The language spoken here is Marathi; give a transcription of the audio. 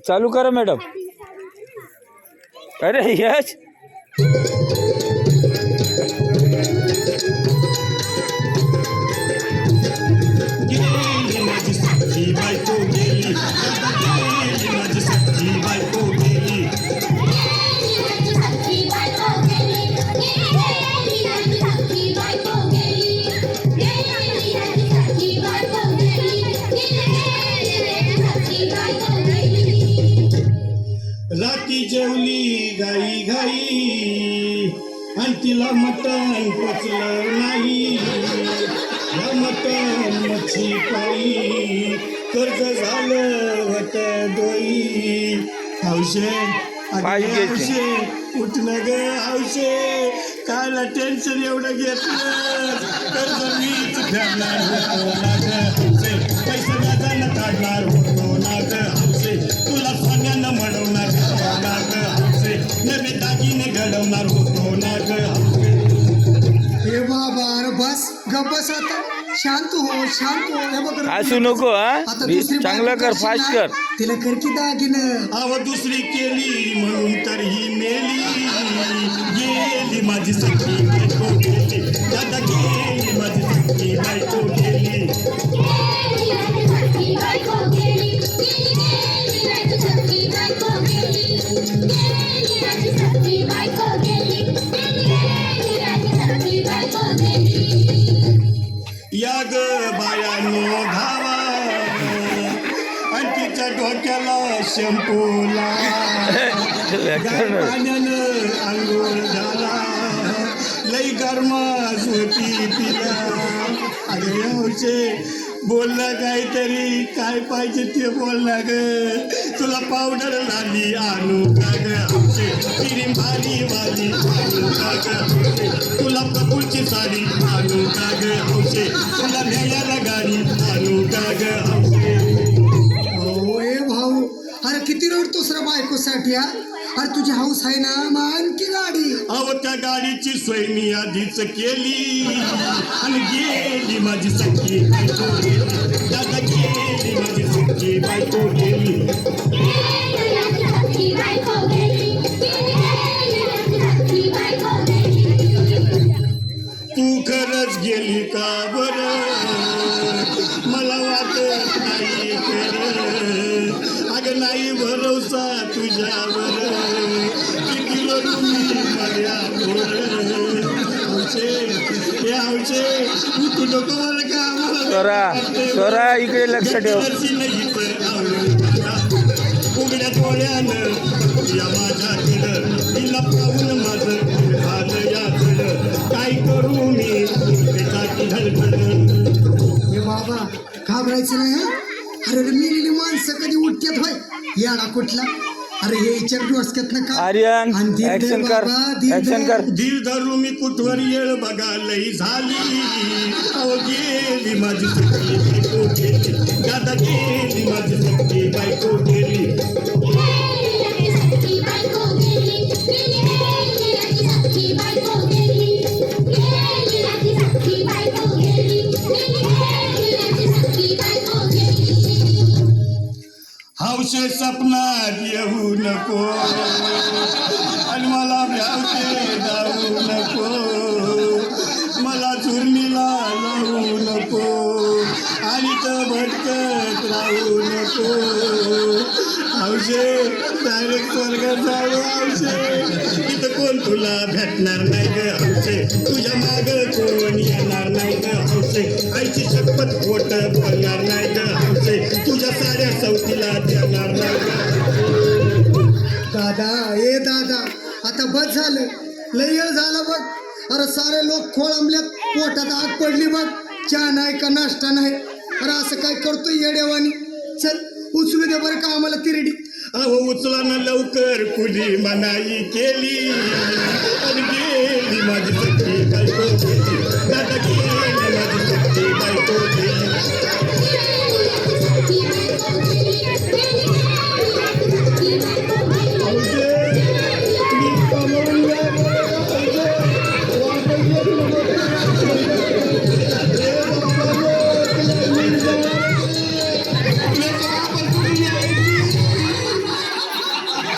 चालू करा मॅडम. अरे यश राती जेवली गाई गाई आणि तिला मटण पचलं नाही. या मटण मच्छी पायी कर्ज झालं होत डोई. हौशे हौशे उठणं ग हौशे, कायला टेन्शन एवढं घेतलं. कर्ज मीच फेडणार होतो ना ग हौशे, पैसा व्याजानं काढणार होतो ना ग हौशे. तुला सोन्यानं म्हणवणार होतो ना ग हौशे, नवे दागिने घडवणार होतो ना ग हौशे. हे बाबा अरे बस गप बस आता, शांत हो शांत हो. हे बघ हसू नको हा. आता दुसरी चांगलं कर, बायको फास्ट करशील कर. ना, तिला कर की दागिनं. अव दुसरी केली म्हणून तर ही मेली. गेली माझी सखी बायको गेली, दादा गेली माझी सखी बायको गेली. या ग बायानो धावा आणि तिच्या डोक्याला शॅम्पूला पाण्यानं आंघोळ झाला. लई गरमास होती तिला. अरे हौशे बोलला काहीतरी, काय पाहिजे ते बोलला ग. तुला पावडर लाली आणू का ग हौशे, क्रीम भारी वाली आणू का ग हौशे. तुला कपूरची साडी आणू का ग हौशे, तुला न्यायाला गाडी आणू का ग हौशे. हो ए भाऊ, अरे किती रडतोस रे बायकोसाठी हा. अरे तुझी हाऊस आहे ना, मग आणखी गाडी. अहो त्या गाडीची सोय मी आधीच केली आणि गेली माझी सखी बायको गेली. दादा गेली माझी सखी बायको गेली. तू खरंच गेली का बरं, मला वाटत नाही खरं. अगं नाही भरोसा तुझ्यावर, किती रडू मी माझ्यावर. हौशे हे हौशे तू नको मला का स्वरा इकडे लक्ष ठेव. उघड्या डोळ्यानं या माझ्याकडं, तिला पाहून माझं झालं याकडं. काय करू मी त्याची धडधड. हे बाबा घाबरायचं नाही हा. अरे मेलेली माणसं कधी उठतात होय याडा कुठला. अरे हे इच्छा डोसक्यातनं का. आर्यन आणि धीर धर ऍक्शन कर, बाबा, धीर ऍक्शन धर. कर. धीर धरू मी कुठवर येळ बघा लई झाली. अहो गेली माझी सखी बायको गेली, दादा गेली माझी सखी बायको गेली. हौशे सपनात येऊ नको आणि मला भ्यावते जाऊ नको. मला चुरमीला लावू नको आणि तर भटकत राहू नको. हौशे डायरेक्ट स्वर्गात जाऊ हौशे. तिथं कोण तुला भेटणार नाही ग हौशे, तुझ्या माग कोण येणार नाही ग हौशे. आईची शपथ खोट बोलणार नाही ग हौशे, तुझ्या साऱ्या सवतीला देणार नाही ग. दादा ए दादा आता बस झालं, लय वेळ झाला बघ. अरे सारे लोक खोळंबल्यात, पोटात आग पडली बघ. चहा नाही का नाश्ता नाही. अरे असं काय करतोय येड्यावानी. चल उचलू दे बरं का आम्हाला तिरडी. अहो उचला ना लवकर, कुली मनाई केली आणि गेली माझी सखी बायको गेली. दादा गेली माझी सखी बायको गेली.